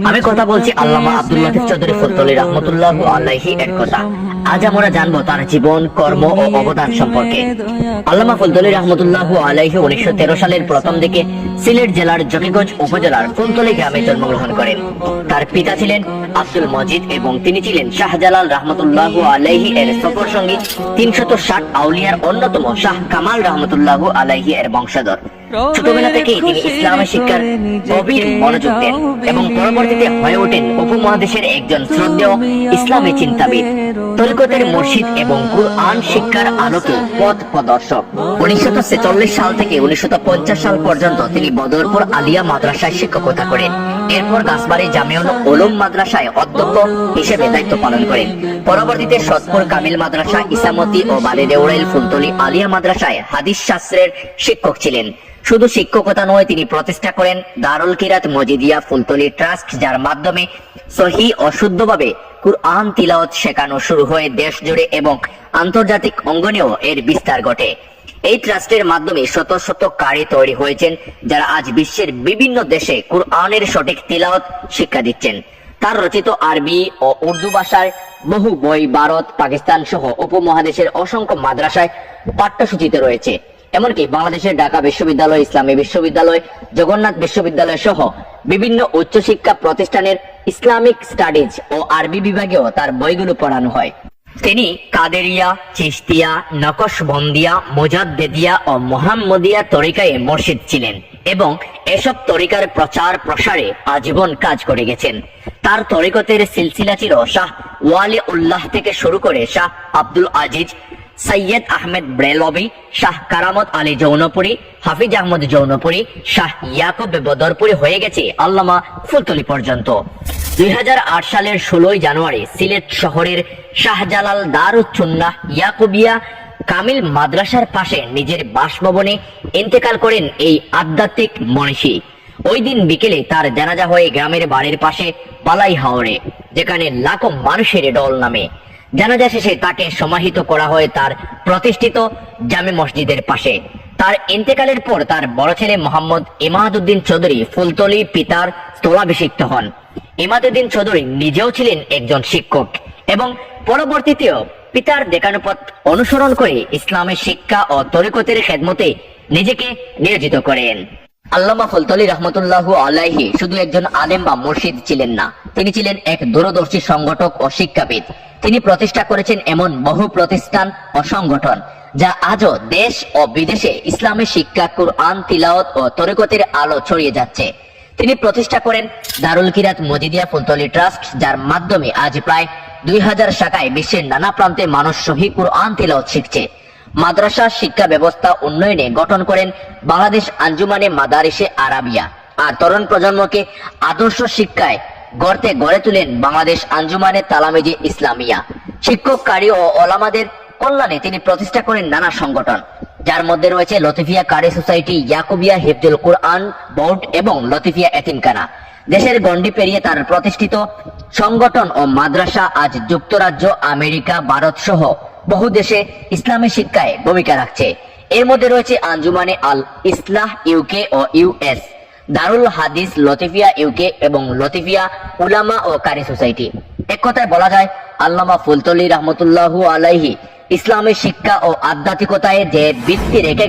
আমি কথা বলছি আল্লামা আব্দুল লতিফ চৌধুরী ফুলতলী রাহমাতুল্লাহ আলাইহি এর কথা। আজ আমরা জানবো তার জীবন, কর্ম ও অবদান সম্পর্কে। আল্লামা ফুলতলী রাহমাতুল্লাহ আলাইহি 1913 সালের প্রথম দিকে সিলেট জেলার জকিগঞ্জ উপজেলার ফুলতলী গ্রামে জন্মগ্রহণ করেন। তার পিতা ছিলেন আব্দুল মজিদ এবং তিনি ছিলেন শাহজালাল রাহমাতুল্লাহ আলাইহি এর সফর সঙ্গী 360 আউলিয়ার অন্যতম শাহ কামাল রাহমাতুল্লাহ আলাইহি এর বংশধর। ছোটবেলা থেকেই তিনি ইসলামের শিক্ষার গভীর মনোযোগ দেন এবং পরবর্তীতে হয়ে ওঠেন উপমহাদেশের একজন শ্রদ্ধেয় ইসলামী চিন্তাবিদ, তরিকতের মুর্শিদ এবং কুরআন শিক্ষার আলোকে পথ প্রদর্শক। 1946 সাল থেকে 1950 সাল পর্যন্ত তিনি বদরপুর আলিয়া মাদ্রাসায় শিক্ষকতা করেন। এরপর গাছবাড়ি জামিউল উলুম মাদ্রাসায় অধ্যক্ষ হিসেবে দায়িত্ব পালন করেন। পরবর্তীতে সদপুর কামিল মাদ্রাসা, ইসামতি ও বালিদেউড়াইল ফুলতলী আলিয়া মাদ্রাসায় হাদিস শাস্ত্রের শিক্ষক ছিলেন। শুধু শিক্ষকতা নয়, তিনি প্রতিষ্ঠা করেন দারুল কিরাত মজিদিয়া ফুলতলী ট্রাস্ট, যার মাধ্যমে সহিহ ও শুদ্ধভাবে কুরআন তিলাওয়াত শেখানো শুরু হয়ে দেশ জুড়ে এবং আন্তর্জাতিক অঙ্গনেও এর বিস্তার ঘটে। এই ট্রাস্টের মাধ্যমে শত শত কারি তৈরি হয়েছেন, যারা আজ বিশ্বের বিভিন্ন দেশে কুরআনের সঠিক তিলাওয়াত শিক্ষা দিচ্ছেন। তার রচিত আরবি ও উর্দু ভাষার বহু বই ভারত, পাকিস্তান সহ উপমহাদেশের অসংখ্য মাদ্রাসায় পাঠ্যসূচিতে রয়েছে। এমনকি বাংলাদেশের ঢাকা বিশ্ববিদ্যালয়, ইসলামী বিশ্ববিদ্যালয়, জগন্নাথ বিশ্ববিদ্যালয় সহ বিভিন্ন উচ্চশিক্ষা প্রতিষ্ঠানের ইসলামিক স্টাডিজ ও আরবি বিভাগেও তার বইগুলো পড়ানো হয়। তিনি কাদেরিয়া, চিশতিয়া, নকশবন্দিয়া, মুজাদ্দেদিয়া ও মুহাম্মদিয়া তরিকায় মুর্শিদ ছিলেন এবং এসব তরিকার প্রচার প্রসারে আজীবন কাজ করে গেছেন। তার তরিকতের সিলসিলা ছিল শাহ ওয়ালি উল্লাহ থেকে শুরু করে শাহ আব্দুল আজিজ, সৈয়দ আহমেদ ব্রেলভি, শাহ কারামত আলী জৌনপুরী, হাফিজ আহমদ জৌনপুরী, শাহ ইয়াকুব বদরপুরি হয়ে গেছে আল্লামা ফুলতলী পর্যন্ত। 2008 সালের 16 জানুয়ারি সিলেট শহরের শাহজালাল দারুস সুন্নাহ ইয়াকুবিয়া কামিল মাদ্রাসার পাশে নিজের বাসভবনে ইন্তেকাল করেন এই আধ্যাত্মিক মনীষী। ওই দিন বিকেলে তার জানাজা হয়ে গ্রামের বাড়ির পাশে বালাই হাওরে, যেখানে লাখো মানুষের ঢল নামে। জানাজা শেষে তাকে সমাহিত করা হয় তার প্রতিষ্ঠিত জামে মসজিদের পাশে। তার ইন্তেকালের পর তার বড় ছেলে মোহাম্মদ ইমাদউদ্দিন চৌধুরী ফুলতলী পিতার স্থলাভিষিক্ত হন। ইমাদউদ্দিন চৌধুরী নিজেও ছিলেন একজন শিক্ষক এবং পরবর্তীতেও পিতার দেখানো পথ অনুসরণ করে ইসলামের শিক্ষা ও তরিকতের খেদমতে নিজেকে নিয়োজিত করেন। আল্লামা ফুলতলী রাহমাতুল্লাহ আলাইহি শুধু একজন আলেম বা মুর্শিদ ছিলেন না, তিনি ছিলেন এক দূরদর্শী সংগঠক ও শিক্ষাবিদ। তিনি প্রতিষ্ঠা করেছেন এমন বহু প্রতিষ্ঠান ও সংগঠন যা আজও দেশ ও বিদেশে ইসলামের শিক্ষা, কুরআন তিলাওয়াত ও তরিকতের আলো ছড়িয়ে যাচ্ছে। তিনি প্রতিষ্ঠা করেন দারুল কিরাত মজিদিয়া ফুলতলী ট্রাস্ট, যার মাধ্যমে আজ প্রায় 2000 শাখায় বিশ্বের নানা প্রান্তে মানুষ সহিহ কুরআন তিলাওয়াত শিখছে। মাদ্রাসা শিক্ষা ব্যবস্থা উন্নয়নে গঠন করেন বাংলাদেশ আঞ্জুমানে মাদারিসে আরাবিয়া, আর তরুণ প্রজন্মকে আদর্শ শিক্ষায় গড়ে তুলেন বাংলাদেশ আঞ্জুমানে তালামিজে ইসলামিয়া। শিক্ষক, কারি ও ওলামাদের কল্যাণে তিনি প্রতিষ্ঠা করেন নানা সংগঠন, যার মধ্যে রয়েছে লতিফিয়া কারি সোসাইটি, ইয়াকুবিয়া হিফজুল কুরআন বোর্ড এবং লতিফিয়া এতিমখানা। দেশের গণ্ডি পেরিয়ে তার প্রতিষ্ঠিত সংগঠন ও মাদ্রাসা আজ যুক্তরাজ্য, আমেরিকা, ভারত সহ বহু দেশে ইসলামী শিক্ষায় ভূমিকা রাখছে। এর মধ্যে রয়েছে আঞ্জুমানে আল ইসলাহ ইউকে ও ইউএস, দারুল হাদিস লতিফিয়া ইউকে এবং লতিফিয়া উলামা ও কারি সোসাইটি। এক কথায় বলা যায় আল্লামা ফুলতলী রাহমাতুল্লাহ আলাইহি ইসলামের শিক্ষা ও আধ্যাত্মিকতায় যে ভিত্তি রেখে